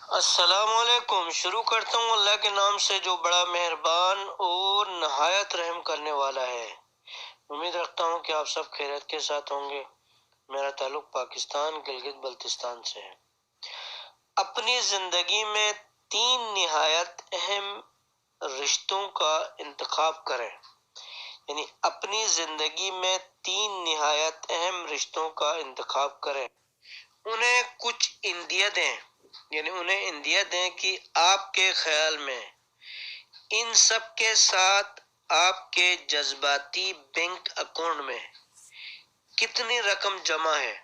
السلام علیکم۔ شروع کرتا ہوں اللہ کے نام سے جو بڑا مہربان اور نہایت رحم کرنے والا ہے۔ امید رکھتا ہوں کہ آپ سب خیریت کے ساتھ ہوں گے۔ میرا تعلق پاکستان گلگت بلتستان سے ہے۔ اپنی زندگی میں 3 نہایت اہم رشتوں کا انتخاب کریں، یعنی اپنی زندگی میں 3 نہایت اہم رشتوں کا انتخاب کریں۔ انہیں کچھ اندیا دیں، یعنی انہیں اندیا دیں کہ آپ کے خیال میں ان سب کے ساتھ آپ کے جذباتی بینک اکاؤنٹ میں کتنی رقم جمع ہے۔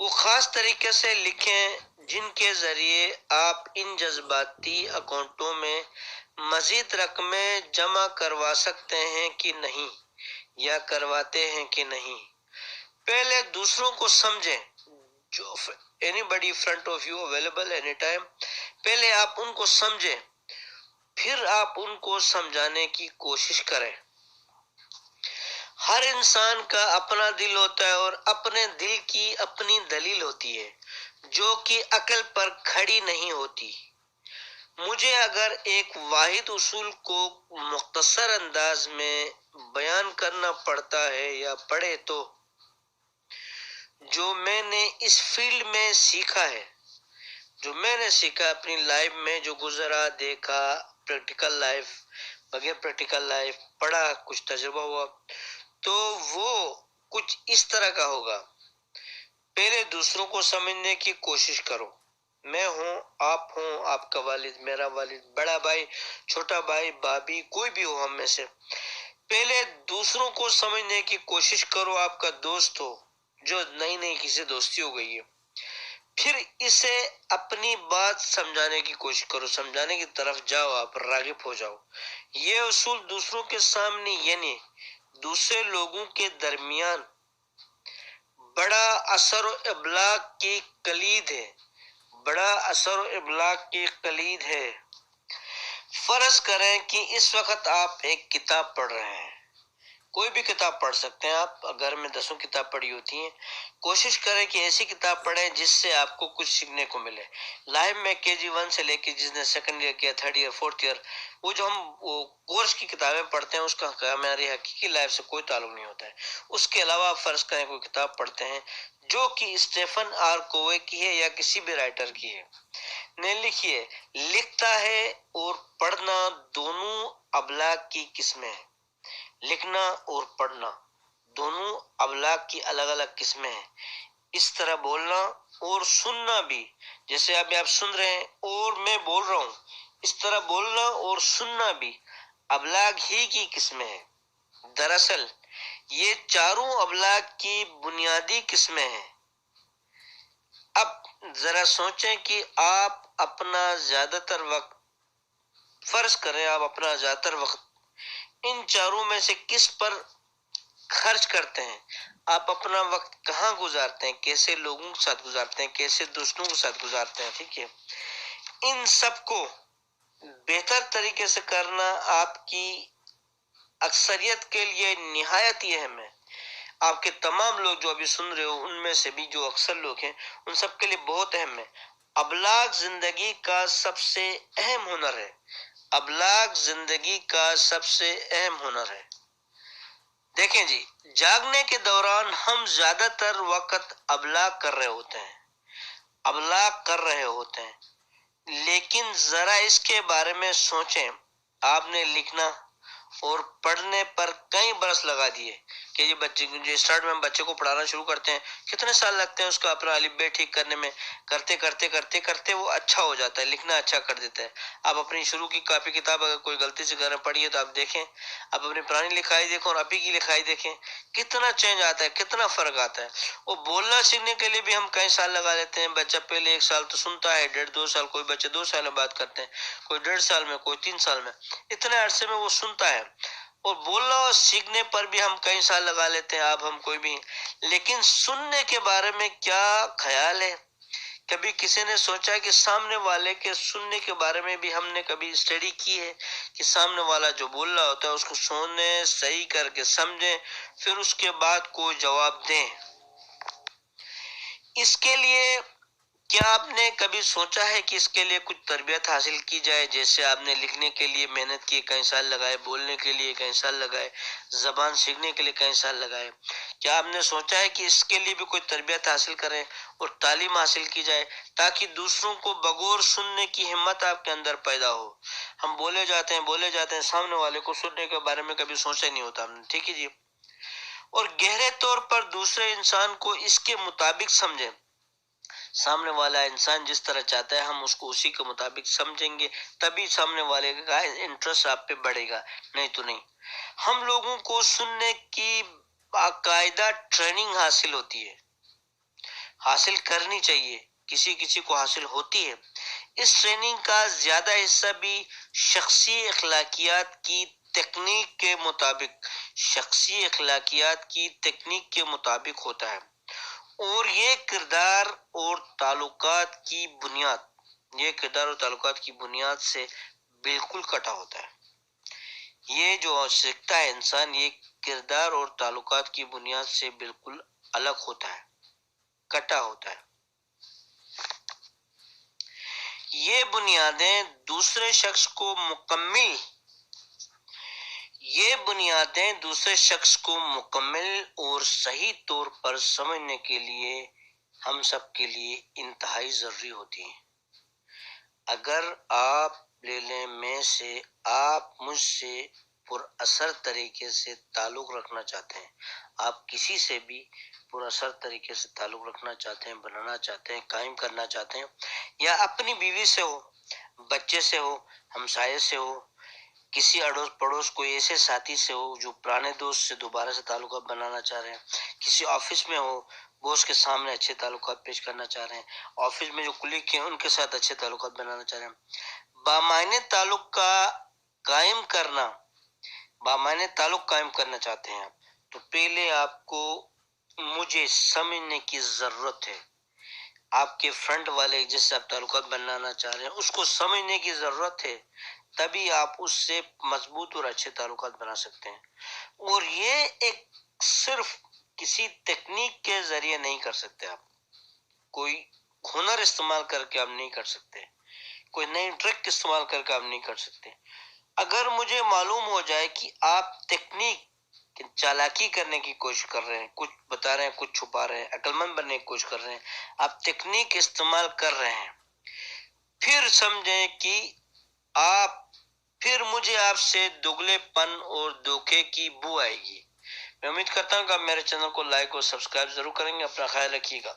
وہ خاص طریقے سے لکھیں جن کے ذریعے آپ ان جذباتی اکاؤنٹوں میں مزید رقمیں جمع کروا سکتے ہیں کہ نہیں، یا کرواتے ہیں کہ نہیں۔ پہلے دوسروں کو سمجھیں، جو anybody front of you available anytime۔ پہلے آپ ان کو سمجھیں، پھر آپ ان کو سمجھانے کی کوشش کریں۔ ہر انسان کا اپنا دل ہوتا ہے اور اپنے دل کی اپنی دلیل ہوتی ہے جو کہ عقل پر کھڑی نہیں ہوتی۔ مجھے اگر ایک واحد اصول کو مختصر انداز میں بیان کرنا پڑتا ہے یا پڑے تو جو میں نے اس فیلڈ میں سیکھا ہے، جو میں نے سیکھا اپنی لائف میں، جو گزرا دیکھا، پریکٹیکل لائف، بغیر پریکٹیکل لائف پڑھا، کچھ تجربہ ہوا، تو وہ کچھ اس طرح کا ہوگا۔ پہلے دوسروں کو سمجھنے کی کوشش کرو۔ میں ہوں، آپ کا والد، میرا والد، بڑا بھائی، چھوٹا بھائی، بھابھی، کوئی بھی ہو ہم میں سے۔ پہلے دوسروں کو سمجھنے کی کوشش کرو۔ آپ کا دوست ہو جو نئی کسی دوستی ہو گئی ہے، پھر اسے اپنی بات سمجھانے کی کوشش کرو، سمجھانے کی طرف جاؤ، آپ راغب ہو جاؤ۔ یہ اصول دوسروں کے سامنے، یعنی دوسرے لوگوں کے درمیان بڑا اثر و ابلاغ کی کلید ہے، بڑا اثر و ابلاغ کی کلید ہے۔ فرض کریں کہ اس وقت آپ ایک کتاب پڑھ رہے ہیں، کوئی بھی کتاب پڑھ سکتے ہیں آپ، گھر میں 10 کتاب پڑھی ہوتی ہیں، کوشش کریں کہ ایسی کتاب پڑھیں جس سے آپ کو کچھ سیکھنے کو ملے۔ لائف میں KG 1 سے لے کے جس نے سیکنڈ ایئر کیا، تھرڈ ایئر، فورتھ ایئر، وہ جو ہم وہ کورس کی کتابیں پڑھتے ہیں اس کا ہماری حقیقی لائف سے کوئی تعلق نہیں ہوتا ہے۔ اس کے علاوہ آپ فرض کریں کوئی کتاب پڑھتے ہیں جو کہ اسٹیفن آر کووے کی ہے یا کسی بھی رائٹر کی ہے، نے لکھی ہے۔ لکھتا ہے اور پڑھنا دونوں ابلاغ کی قسمیں ہیں۔ لکھنا اور پڑھنا دونوں ابلاغ کی الگ الگ قسمیں ہیں۔ اس طرح بولنا اور سننا بھی، جیسے ابھی آپ سن رہے ہیں اور میں بول رہا ہوں، اس طرح بولنا اور سننا بھی ابلاغ ہی کی قسمیں ہیں۔ دراصل یہ چاروں ابلاغ کی بنیادی قسمیں ہیں۔ اب ذرا سوچیں کہ آپ اپنا زیادہ تر وقت، فرض کریں آپ اپنا زیادہ تر وقت ان چاروں میں سے کس پر خرچ کرتے ہیں؟ آپ اپنا وقت کہاں گزارتے ہیں؟ کیسے لوگوں کے ساتھ گزارتے ہیں؟ کیسے دوستوں کے ساتھ گزارتے ہیں؟ ٹھیک ہے، ان سب کو بہتر طریقے سے کرنا آپ کی اکثریت کے لیے نہایت ہی اہم ہے۔ آپ کے تمام لوگ جو ابھی سن رہے ہو، ان میں سے بھی جو اکثر لوگ ہیں، ان سب کے لیے بہت اہم ہے۔ ابلاغ زندگی کا سب سے اہم ہنر ہے۔ ابلاغ زندگی کا سب سے اہم ہنر ہے۔ دیکھیں جی، جاگنے کے دوران ہم زیادہ تر وقت ابلاغ کر رہے ہوتے ہیں، لیکن ذرا اس کے بارے میں سوچیں۔ آپ نے لکھنا اور پڑھنے پر کئی برس لگا دیے کہ یہ بچے جو اسٹارٹ میں ہم بچے کو پڑھانا شروع کرتے ہیں، کتنے سال لگتے ہیں اس کا اپنا الف ب ٹھیک کرنے میں، کرتے کرتے کرتے کرتے وہ اچھا ہو جاتا ہے، لکھنا اچھا کر دیتا ہے۔ آپ اپنی شروع کی کاپی کتاب اگر کوئی غلطی سے گھر میں پڑھی ہے تو آپ دیکھیں، آپ اپنی پرانی لکھائی دیکھیں اور ابھی کی لکھائی دیکھیں، کتنا چینج آتا ہے، کتنا فرق آتا ہے۔ وہ بولنا سیکھنے کے لیے بھی ہم کئی سال لگا لیتے ہیں۔ بچہ پہلے 1 سال تو سنتا ہے، 1.5-2 سال، کوئی بچے 2 سال میں بات کرتے ہیں، کوئی 1.5 سال میں، کوئی 3 سال میں، اتنے عرصے میں وہ سنتا ہے۔ اور بولنا اور سیکھنے پر بھی ہم کئی سال لگا لیتے ہیں، آپ ہم کوئی بھی۔ لیکن سننے کے بارے میں کیا خیال ہے؟ کبھی کسی نے سوچا کہ سامنے والے کے سننے کے بارے میں بھی ہم نے کبھی اسٹڈی کی ہے کہ سامنے والا جو بول رہا ہوتا ہے اس کو سنیں، صحیح کر کے سمجھیں، پھر اس کے بعد کوئی جواب دیں۔ اس کے لیے کیا آپ نے کبھی سوچا ہے کہ اس کے لیے کچھ تربیت حاصل کی جائے؟ جیسے آپ نے لکھنے کے لیے محنت کی، کئی سال لگائے، بولنے کے لیے کئی سال لگائے، زبان سیکھنے کے لیے کئی سال لگائے، کیا آپ نے سوچا ہے کہ اس کے لیے بھی کوئی تربیت حاصل کریں اور تعلیم حاصل کی جائے تاکہ دوسروں کو بغور سننے کی ہمت آپ کے اندر پیدا ہو؟ ہم بولے جاتے ہیں، سامنے والے کو سننے کے بارے میں کبھی سوچا نہیں ہوتا ہم نے، ٹھیک ہے جی، اور گہرے طور پر دوسرے انسان کو اس کے مطابق سمجھیں۔ سامنے والا انسان جس طرح چاہتا ہے ہم اس کو اسی کے مطابق سمجھیں گے، تبھی سامنے والے کا انٹرسٹ آپ پہ بڑھے گا، نہیں تو نہیں۔ ہم لوگوں کو سننے کی باقاعدہ ٹریننگ حاصل ہوتی ہے، حاصل کرنی چاہیے، کسی کسی کو حاصل ہوتی ہے۔ اس ٹریننگ کا زیادہ حصہ بھی شخصی اخلاقیات کی تکنیک کے مطابق ہوتا ہے، اور یہ کردار اور تعلقات کی بنیاد سے بالکل کٹا ہوتا ہے۔ یہ جو سیکھتا ہے انسان، یہ کردار اور تعلقات کی بنیاد سے بالکل الگ ہوتا ہے، کٹا ہوتا ہے۔ یہ بنیادیں دوسرے شخص کو مکمل اور صحیح طور پر سمجھنے کے لیے ہم سب کے لیے انتہائی ضروری ہوتی ہیں۔ اگر آپ لے لیں آپ مجھ سے پر اثر طریقے سے تعلق رکھنا چاہتے ہیں، آپ کسی سے بھی پر اثر طریقے سے تعلق رکھنا چاہتے ہیں، بنانا چاہتے ہیں، قائم کرنا چاہتے ہیں، یا اپنی بیوی سے ہو، بچے سے ہو، ہمسائے سے ہو، کسی اڑوس پڑوس کوئی ایسے ساتھی سے ہو جو پرانے دوست سے دوبارہ سے تعلقات بنانا چاہ رہے ہیں، کسی آفس میں ہو، بوس کے سامنے اچھے تعلقات پیش کرنا چاہ رہے ہیں، آفس میں جو کلیگ ہیں ان کے ساتھ اچھے تعلقات بنانا چاہ رہے ہیں، بامعنی تعلق قائم کرنا چاہتے ہیں آپ، تو پہلے آپ کو مجھے سمجھنے کی ضرورت ہے۔ آپ کے فرنٹ والے جس سے آپ تعلقات بنانا چاہ رہے ہیں اس کو سمجھنے کی ضرورت ہے، تبھی آپ اس سے مضبوط اور اچھے تعلقات بنا سکتے ہیں۔ اور یہ ایک صرف کسی تکنیک کے ذریعے نہیں کر سکتے، آپ کوئی ہنر استعمال کر کے آپ نہیں کر سکتے، کوئی نئی ٹرک استعمال کر کے آپ نہیں کر سکتے۔ اگر مجھے معلوم ہو جائے کہ آپ تکنیک چالاکی کرنے کی کوشش کر رہے ہیں، کچھ بتا رہے ہیں، کچھ چھپا رہے ہیں، عقل مند بننے کی کوشش کر رہے ہیں، آپ تکنیک استعمال کر رہے ہیں، پھر سمجھیں کہ پھر مجھے آپ سے دگلے پن اور دھوکے کی بو آئے گی۔ میں امید کرتا ہوں کہ آپ میرے چینل کو لائک اور سبسکرائب ضرور کریں گے۔ اپنا خیال رکھیے گا۔